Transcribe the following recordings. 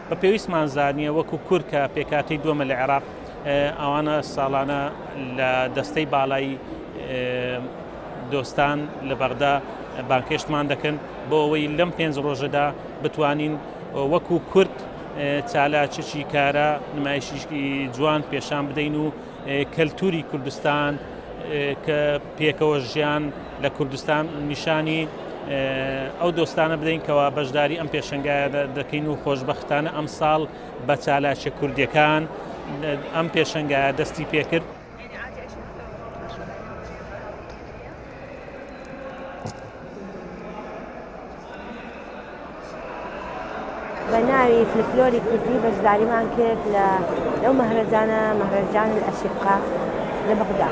بە پێویستمان زانیە وەکو کورد کە پێکاتی دووەمە لە عێراق ئەوانە ساڵانە لە دەستەی باڵایی دۆستان لە بەغدا بانکێشتمان دەکەن بۆ ئەوەی لەم 5 ڕۆژەدا بتوانین وەکو کورد چالاکیی کارە نمایشی جوان پێشان بدەین و کەلتوری کوردستان کە پێکەوە ژیان لە کوردستان نیشانی ئەو دۆستانە بدەین کەوا بەشداری ئەم پێشەنگایە دەکەین و خۆشبەختانە ئەم ساڵ بە چالاکیە کوردیەکان ئەم پێشەنگایە دەستی پێکرد. بە ناوی فلکلۆری کوردی بەشداریمان کرد لەو مەهرەجانە مەهرەجان ئەشیقا لە بەغدا.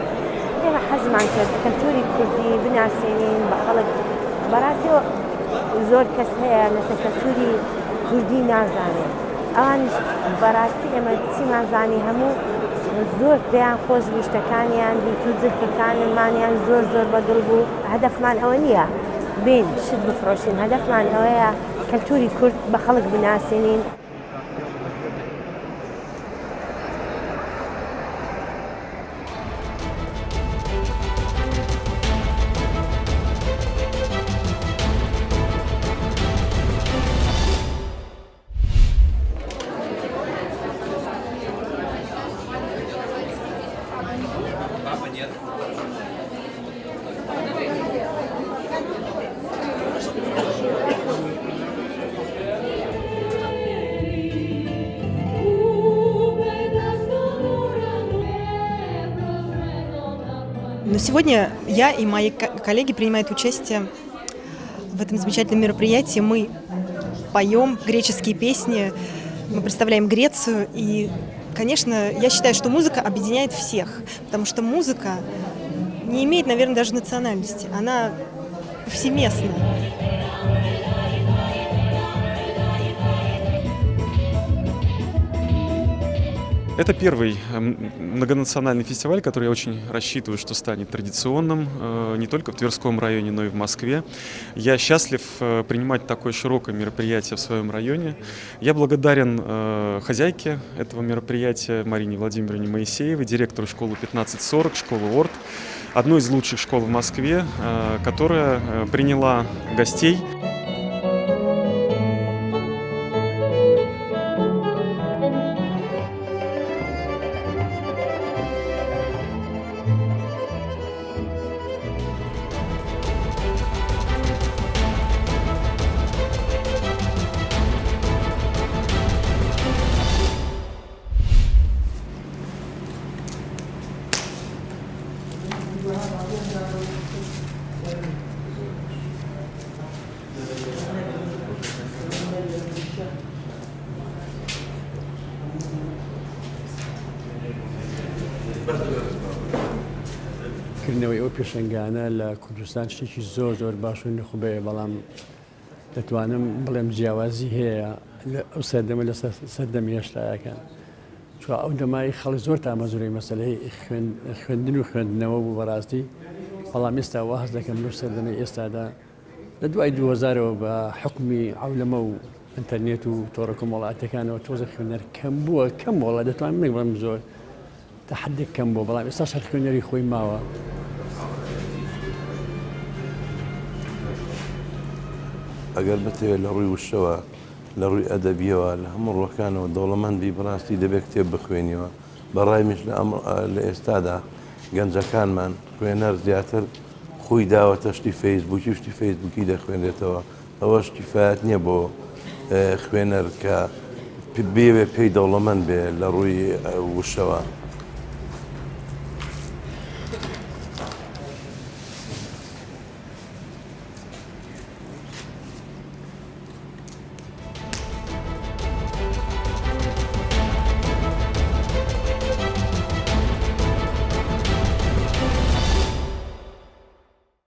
ئێمە حەزمان کرد کەلتوری کوردی بناسێنین بە خەڵک بەڕاستیەوە زۆر کەس هەیە لەسەر کەلتوری کوردی نازانێت. ئەوانش بەڕاستی ئێمە چیمان زانی هەموو زۆر پێیان خۆش بوو شتەکانیان دیت و جرفەکانمانیان زۆر بەدڵ بوو. هەدەفمان ئەوە نییە بین شت بفرۆشین، هەدەفمان ئەوەیە کەلتوری کورد بە خەڵک بناسێنین. Но сегодня я и мои коллеги принимают участие в этом замечательном мероприятии. Мы поем греческие песни, мы представляем Грецию. И, конечно, я считаю, что музыка объединяет всех, потому что музыка не имеет, наверное, даже национальности. Она повсеместная. Это первый многонациональный фестиваль, который я очень рассчитываю, что станет традиционным не только в Тверском районе, но и в Москве. Я счастлив принимать такое широкое мероприятие в своем районе. Я благодарен хозяйке этого мероприятия Марине Владимировне Моисеевой, директору школы 1540, школы ОРТ, одной из лучших школ в Москве, которая приняла гостей. کردنەوەی ئەو پێشەنگانە لە کوردستان شتێکی زۆر باش و نخبەیە، بەڵام دەتوانم بڵێم جیاوازی هەیە ئەو سەردەمە لە سەردەمی هێشتایەکان، چوە ئەو دەمای خەڵک زۆر تامەزوری مەسەلەی خوێندن و خوێندنەوە بوو بەڕاستی، بەڵام ئێستا وا هەست دەکەم لەو سەردەمەی ئێستادا لە دوای 2000ەوە بە حکمی عەولەمە و ئینتەرنێت و تۆڕە کۆمەڵایەتیەکانەوە تۆزە خوێنەر کەم بووە، کەم وەڵا دەتوانم بڵێم زۆر تەحەدێک کەم بووە، بەڵام ئێستا هەر خوێنەری خۆی ماوە. ئەگەر بتەوێت لە ڕووی وشەوە لە ڕووی ئەدەبیەوە لە هەموو ڕۆکانەوە دەوڵەمەندی بەڕاستی دەبێت کتێب بخوێنیەوە. بەڕای میش لە ئێستادا گەنجەکانمان خوێنەر زیاتر خۆی داوەتە شتی فەیسبووکی شتی فەیسبووکی دەخوێنرێتەوە، ئەوە شتیفایەت نییە بۆ خوێنەر کە بێوێ پێی دەوڵەمەند بێ لە ڕووی وشەوە.